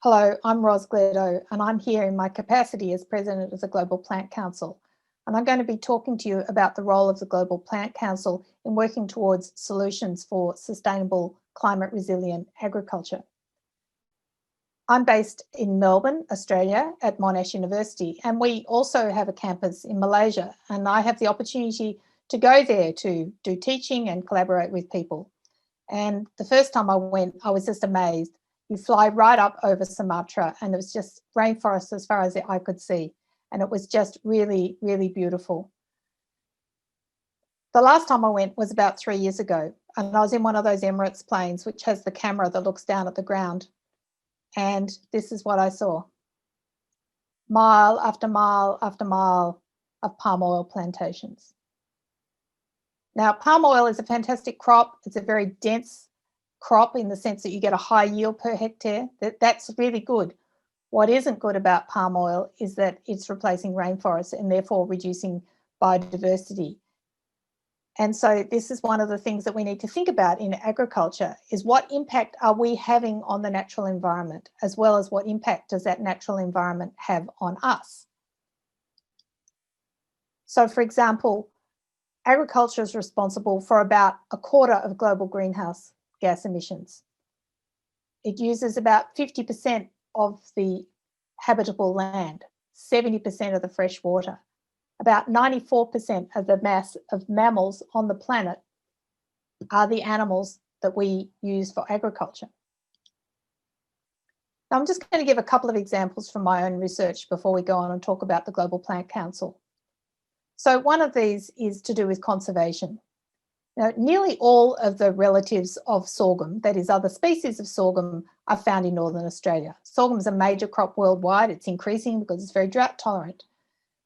Hello, I'm Ros Gleadow, and I'm here in my capacity as President of the Global Plant Council. And I'm going to be talking to you about the role of the Global Plant Council in working towards solutions for sustainable, climate resilient agriculture. I'm based in Melbourne, Australia, at Monash University, and we also have a campus in Malaysia, and I have the opportunity to go there to do teaching and collaborate with people. And the first time I went, I was just amazed. You fly right up over Sumatra and it was just rainforest as far as the eye could see. And it was just really, really beautiful. The last time I went was about 3 years ago, and I was in one of those Emirates planes, which has the camera that looks down at the ground. And this is what I saw. Mile after mile after mile of palm oil plantations. Now, palm oil is a fantastic crop. It's a very dense crop in the sense that you get a high yield per hectare. That's really good. What isn't good about palm oil is that it's replacing rainforests and therefore reducing biodiversity. And so this is one of the things that we need to think about in agriculture, is what impact are we having on the natural environment, as well as what impact does that natural environment have on us? So for example, agriculture is responsible for about a quarter of global greenhouse gas emissions. It uses about 50% of the habitable land, 70% of the fresh water. About 94% of the mass of mammals on the planet are the animals that we use for agriculture. Now, I'm just going to give a couple of examples from my own research before we go on and talk about the Global Plant Council. So one of these is to do with conservation. Now, nearly all of the relatives of sorghum, that is other species of sorghum, are found in Northern Australia. Sorghum is a major crop worldwide. It's increasing because it's very drought tolerant.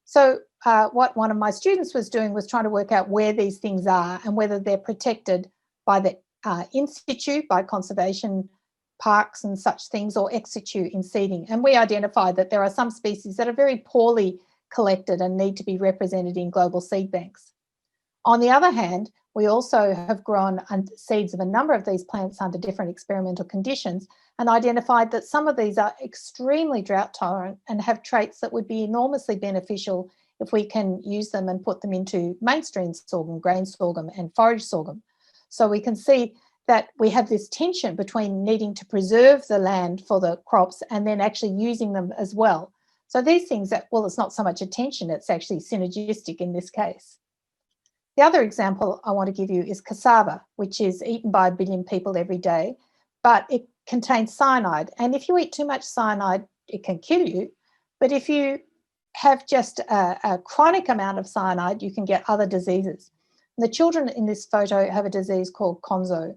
So what one of my students was doing was trying to work out where these things are and whether they're protected by the in situ, by conservation parks and such things, or ex situ in seeding. And we identified that there are some species that are very poorly collected and need to be represented in global seed banks. On the other hand, we also have grown seeds of a number of these plants under different experimental conditions and identified that some of these are extremely drought tolerant and have traits that would be enormously beneficial if we can use them and put them into mainstream sorghum, grain sorghum and forage sorghum. So we can see that we have this tension between needing to preserve the land for the crops and then actually using them as well. So these things, well, it's not so much a tension, it's actually synergistic in this case. The other example I want to give you is cassava, which is eaten by 1 billion people every day, but it contains cyanide. And if you eat too much cyanide, it can kill you. But if you have just a chronic amount of cyanide, you can get other diseases. And the children in this photo have a disease called konzo.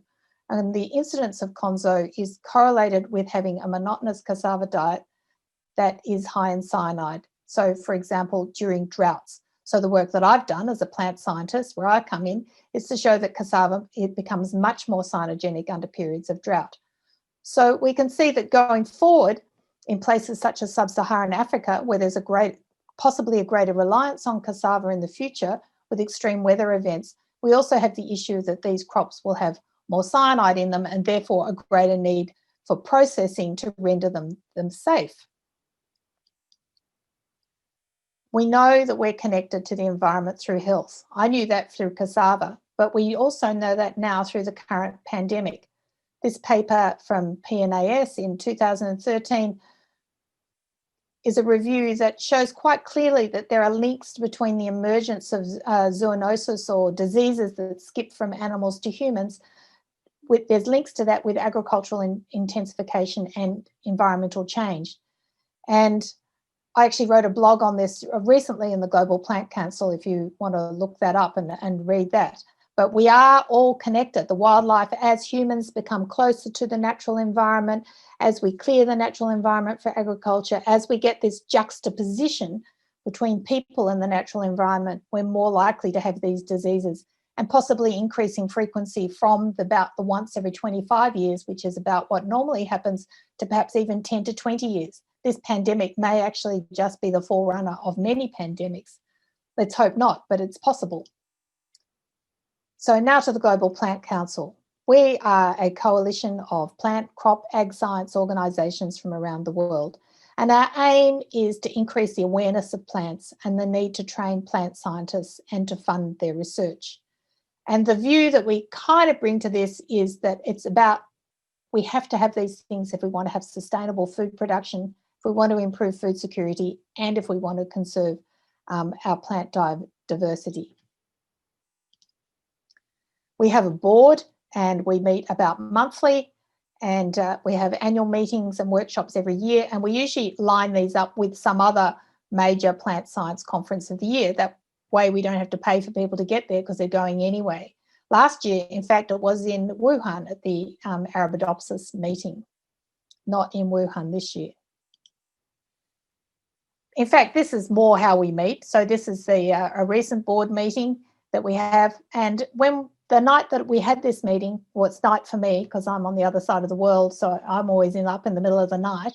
And the incidence of konzo is correlated with having a monotonous cassava diet that is high in cyanide. So, for example, during droughts. So the work that I've done as a plant scientist, where I come in, is to show that cassava, it becomes much more cyanogenic under periods of drought. So we can see that going forward in places such as sub-Saharan Africa, where there's possibly a greater reliance on cassava in the future with extreme weather events, we also have the issue that these crops will have more cyanide in them and therefore a greater need for processing to render them safe. We know that we're connected to the environment through health. I knew that through cassava, but we also know that now through the current pandemic. This paper from PNAS in 2013 is a review that shows quite clearly that there are links between the emergence of zoonosis or diseases that skip from animals to humans. There's links to that with agricultural intensification and environmental change. And I actually wrote a blog on this recently in the Global Plant Council, if you want to look that up and read that. But we are all connected. The wildlife, as humans become closer to the natural environment, as we clear the natural environment for agriculture, as we get this juxtaposition between people and the natural environment, we're more likely to have these diseases, and possibly increasing frequency from about the once every 25 years, which is about what normally happens, to perhaps even 10 to 20 years. This pandemic may actually just be the forerunner of many pandemics. Let's hope not, but it's possible. So now to the Global Plant Council. We are a coalition of plant, crop, ag science organisations from around the world. And our aim is to increase the awareness of plants and the need to train plant scientists and to fund their research. And the view that we kind of bring to this is that it's about, we have to have these things if we want to have sustainable food production, if we want to improve food security, and if we want to conserve our plant diversity. We have a board and we meet about monthly, and we have annual meetings and workshops every year, and we usually line these up with some other major plant science conference of the year. That way we don't have to pay for people to get there because they're going anyway. Last year, in fact, it was in Wuhan at the Arabidopsis meeting, not in Wuhan this year. In fact, this is more how we meet. So this is a recent board meeting that we have, and when the night that we had this meeting, well, it's night for me because I'm on the other side of the world, so I'm always up in the middle of the night.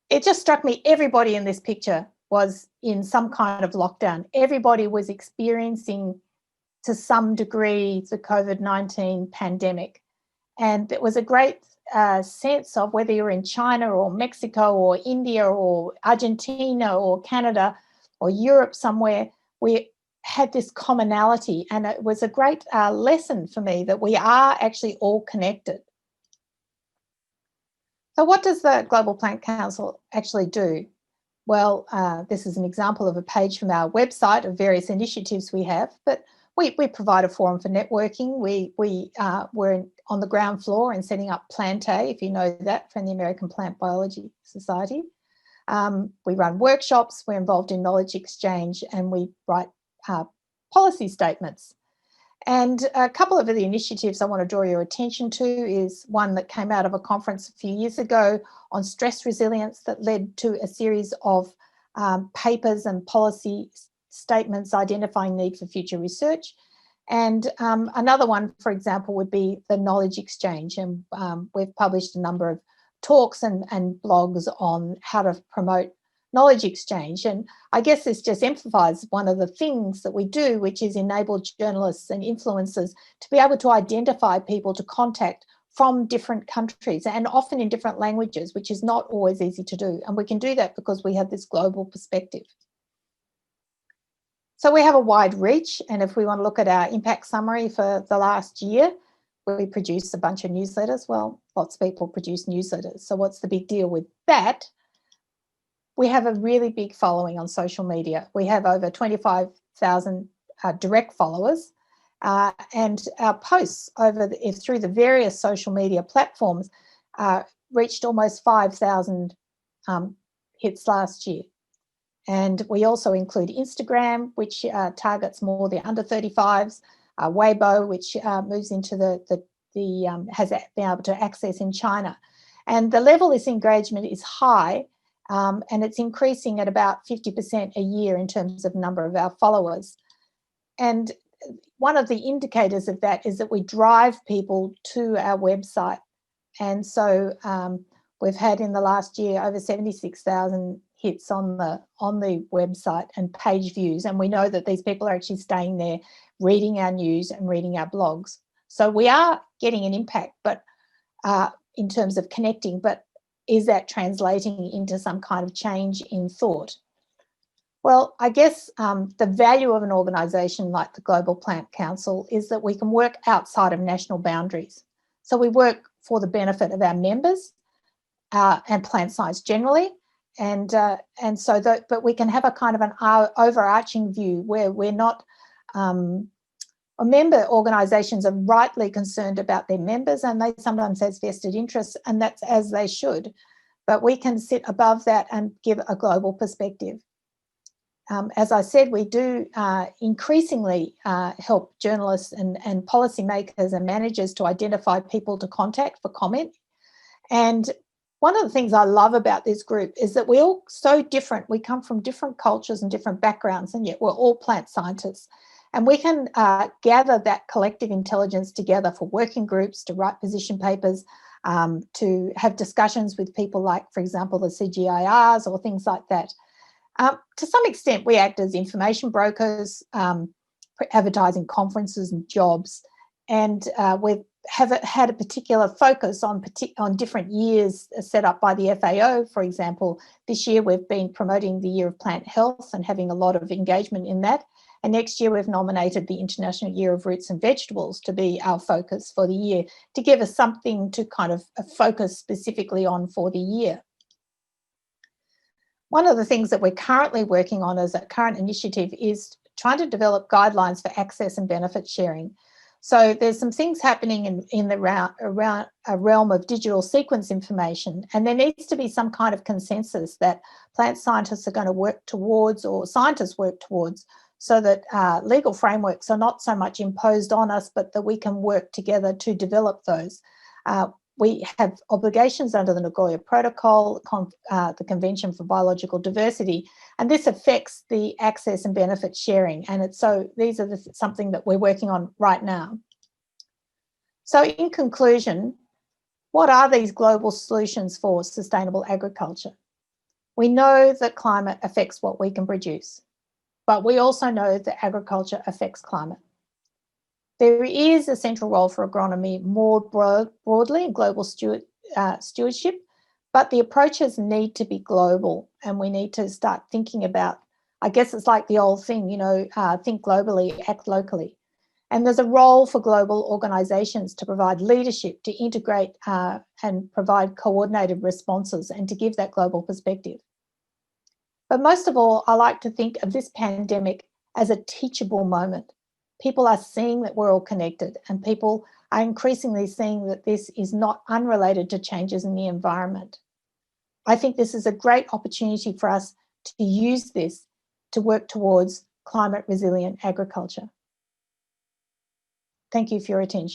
It just struck me, everybody in this picture was in some kind of lockdown. Everybody was experiencing to some degree the COVID-19 pandemic. And it was a great sense of whether you're in China or Mexico or India or Argentina or Canada or Europe somewhere, we had this commonality, and it was a great lesson for me that we are actually all connected. So what does the Global Plant Council actually do? Well, this is an example of a page from our website of various initiatives we have, but we provide a forum for networking. We're on the ground floor and setting up Plantae, if you know that, from the American Plant Biology Society. We run workshops, we're involved in knowledge exchange, and we write policy statements. And a couple of the initiatives I want to draw your attention to is one that came out of a conference a few years ago on stress resilience that led to a series of papers and policy statements identifying need for future research. And another one, for example, would be the knowledge exchange. And we've published a number of talks and blogs on how to promote knowledge exchange. And I guess this just emphasizes one of the things that we do, which is enable journalists and influencers to be able to identify people to contact from different countries and often in different languages, which is not always easy to do. And we can do that because we have this global perspective. So we have a wide reach. And if we want to look at our impact summary for the last year, we produce a bunch of newsletters. Well, lots of people produce newsletters. So what's the big deal with that? We have a really big following on social media. We have over 25,000 direct followers, and our posts through the various social media platforms reached almost 5,000 hits last year. And we also include Instagram, which targets more the under 35s, Weibo, which moves into has been able to access in China. And the level of this engagement is high, and it's increasing at about 50% a year in terms of number of our followers. And one of the indicators of that is that we drive people to our website. And so we've had in the last year over 76,000 hits on the website and page views. And we know that these people are actually staying there, reading our news and reading our blogs. So we are getting an impact, but in terms of connecting, but is that translating into some kind of change in thought? Well, I guess the value of an organisation like the Global Plant Council is that we can work outside of national boundaries. So we work for the benefit of our members and plant science generally, but we can have a kind of an overarching view where we're not. Member organisations are rightly concerned about their members, and they sometimes have vested interests, and that's as they should. But we can sit above that and give a global perspective. As I said, we do increasingly help journalists and policymakers and managers to identify people to contact for comment. And one of the things I love about this group is that we're all so different. We come from different cultures and different backgrounds, and yet we're all plant scientists. And we can gather that collective intelligence together for working groups, to write position papers, to have discussions with people like, for example, the CGIRs or things like that. To some extent, we act as information brokers, advertising conferences and jobs. And we've had a particular focus on different years set up by the FAO. For example, this year we've been promoting the Year of Plant Health and having a lot of engagement in that. And next year we've nominated the International Year of Roots and Vegetables to be our focus for the year, to give us something to kind of focus specifically on for the year. One of the things that we're currently working on as a current initiative is trying to develop guidelines for access and benefit sharing. So there's some things happening in the around a realm of digital sequence information, and there needs to be some kind of consensus that plant scientists are going to work towards, or scientists work towards, so that legal frameworks are not so much imposed on us, but that we can work together to develop those. We have obligations under the Nagoya Protocol, the Convention for Biological Diversity, and this affects the access and benefit sharing. And these are something that we're working on right now. So in conclusion, what are these global solutions for sustainable agriculture? We know that climate affects what we can produce, but we also know that agriculture affects climate. There is a central role for agronomy more broadly in global stewardship, but the approaches need to be global, and we need to start thinking about, I guess it's like the old thing, think globally, act locally. And there's a role for global organisations to provide leadership, to integrate and provide coordinated responses, and to give that global perspective. But most of all, I like to think of this pandemic as a teachable moment. People are seeing that we're all connected, and people are increasingly seeing that this is not unrelated to changes in the environment. I think this is a great opportunity for us to use this to work towards climate resilient agriculture. Thank you for your attention.